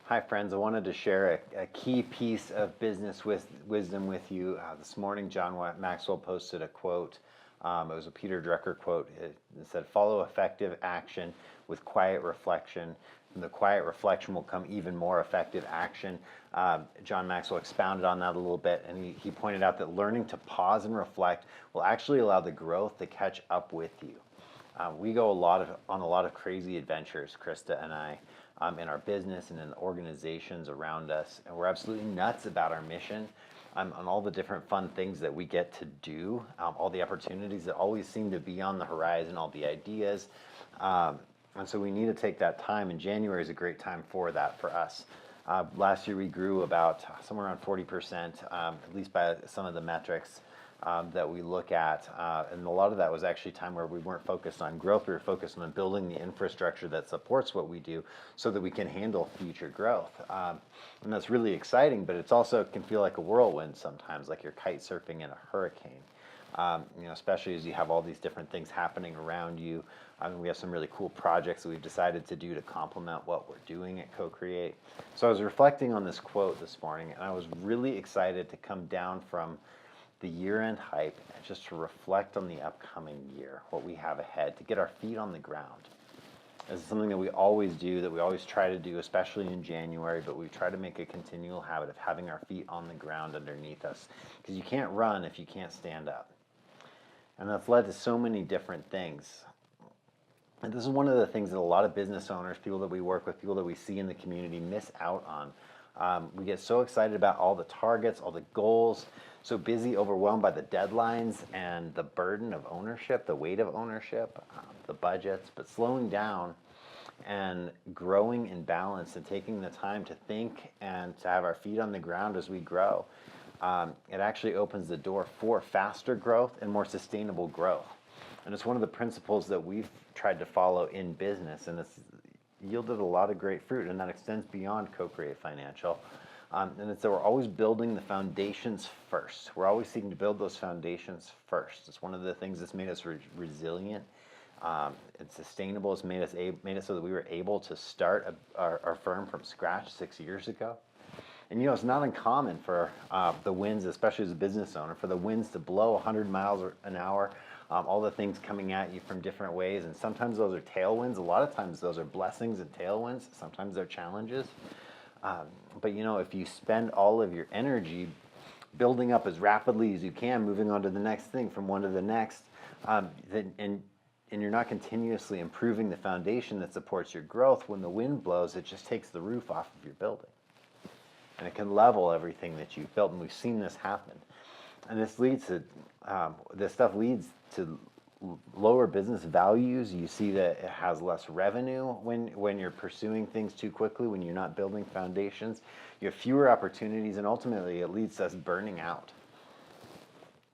Hi, friends. I wanted to share a key piece of business wisdom with you. This morning, John Maxwell posted a quote. It was a Peter Drucker quote. It said, "Follow effective action with quiet reflection. From the quiet reflection will come even more effective action." John Maxwell expounded on that a little bit, and he pointed out that learning to pause and reflect will actually allow the growth to catch up with you. We go on a lot of crazy adventures, Krista and I, in our business and in the organizations around us, and we're absolutely nuts about our mission, and all the different fun things that we get to do, all the opportunities that always seem to be on the horizon, all the ideas, and so we need to take that time. And January is a great time for that for us. Last year we grew about somewhere around 40%, at least by some of the metrics that we look at, and a lot of that was actually time where we weren't focused on growth. We were focused on building the infrastructure that supports what we do so that we can handle future growth. And that's really exciting, but it's also can feel like a whirlwind sometimes, like you're kite surfing in a hurricane. Especially as you have all these different things happening around you. We have some really cool projects that we've decided to do to complement what we're doing at Co-Create. So I was reflecting on this quote this morning, and I was really excited to come down from the year-end hype and just to reflect on the upcoming year, what we have ahead, to get our feet on the ground. This is something that we always do, that we always try to do, especially in January, but we try to make a continual habit of having our feet on the ground underneath us, because you can't run if you can't stand up. And that's led to so many different things. And this is one of the things that a lot of business owners, people that we work with, people that we see in the community miss out on. We get so excited about all the targets, all the goals, so busy, overwhelmed by the deadlines and the burden of ownership, the weight of ownership, the budgets, but slowing down and growing in balance and taking the time to think and to have our feet on the ground as we grow. It actually opens the door for faster growth and more sustainable growth. And it's one of the principles that we've tried to follow in business, and it's yielded a lot of great fruit, and that extends beyond Co-Create Financial. And it's that we're always building the foundations first. We're always seeking to build those foundations first. It's one of the things that's made us resilient. It's sustainable. It's made it so that we were able to start our firm from scratch 6 years ago. And it's not uncommon for the winds, especially as a business owner, for the winds to blow 100 miles an hour, all the things coming at you from different ways. And sometimes those are tailwinds. A lot of times those are blessings and tailwinds. Sometimes they're challenges. But if you spend all of your energy building up as rapidly as you can, moving on to the next thing from one to the next, and you're not continuously improving the foundation that supports your growth, when the wind blows, it just takes the roof off of your building. And it can level everything that you've built, and we've seen this happen. And this stuff leads to lower business values. You see that it has less revenue when you're pursuing things too quickly, when you're not building foundations. You have fewer opportunities, and ultimately it leads to us burning out.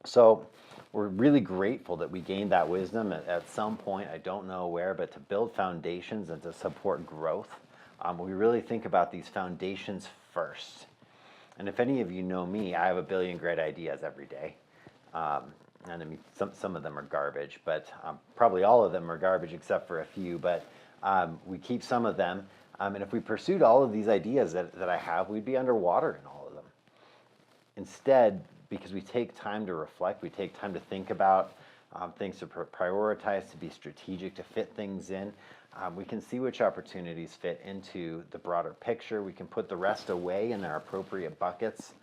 So we're really grateful that we gained that wisdom at some point, I don't know where, but to build foundations and to support growth. We really think about these foundations first. And if any of you know me, I have a billion great ideas every day. And I mean, some of them are garbage, but probably all of them are garbage except for a few. But we keep some of them. And if we pursued all of these ideas that I have, we'd be underwater in all of them. Instead, because we take time to reflect, we take time to think about things, to prioritize, to be strategic, to fit things in, we can see which opportunities fit into the broader picture. We can put the rest away in their appropriate buckets.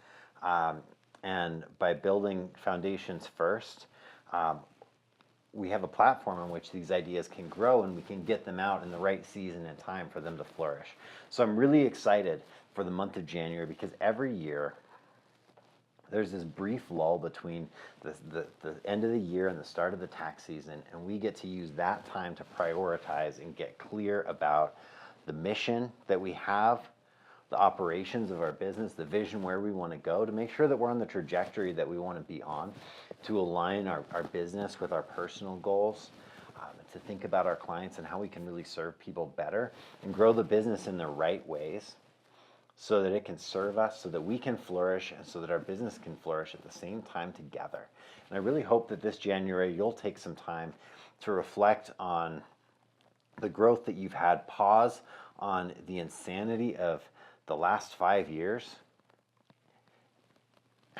And by building foundations first, we have a platform on which these ideas can grow, and we can get them out in the right season and time for them to flourish. So I'm really excited for the month of January, because every year there's this brief lull between the end of the year and the start of the tax season, and we get to use that time to prioritize and get clear about the mission that we have, the operations of our business, the vision where we want to go, to make sure that we're on the trajectory that we want to be on, to align our business with our personal goals, to think about our clients and how we can really serve people better and grow the business in the right ways so that it can serve us, so that we can flourish, and so that our business can flourish at the same time together. And I really hope that this January you'll take some time to reflect on the growth that you've had, pause on the insanity of the last 5 years,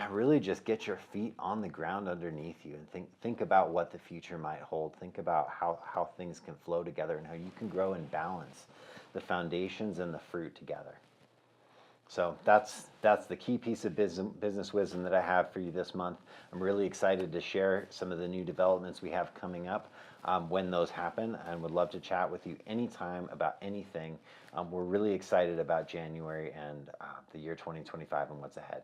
really just get your feet on the ground underneath you and think about what the future might hold. Think about how things can flow together and how you can grow and balance the foundations and the fruit together. So that's the key piece of business wisdom that I have for you this month. I'm really excited to share some of the new developments we have coming up when those happen, and would love to chat with you anytime about anything. We're really excited about January and the year 2025 and what's ahead.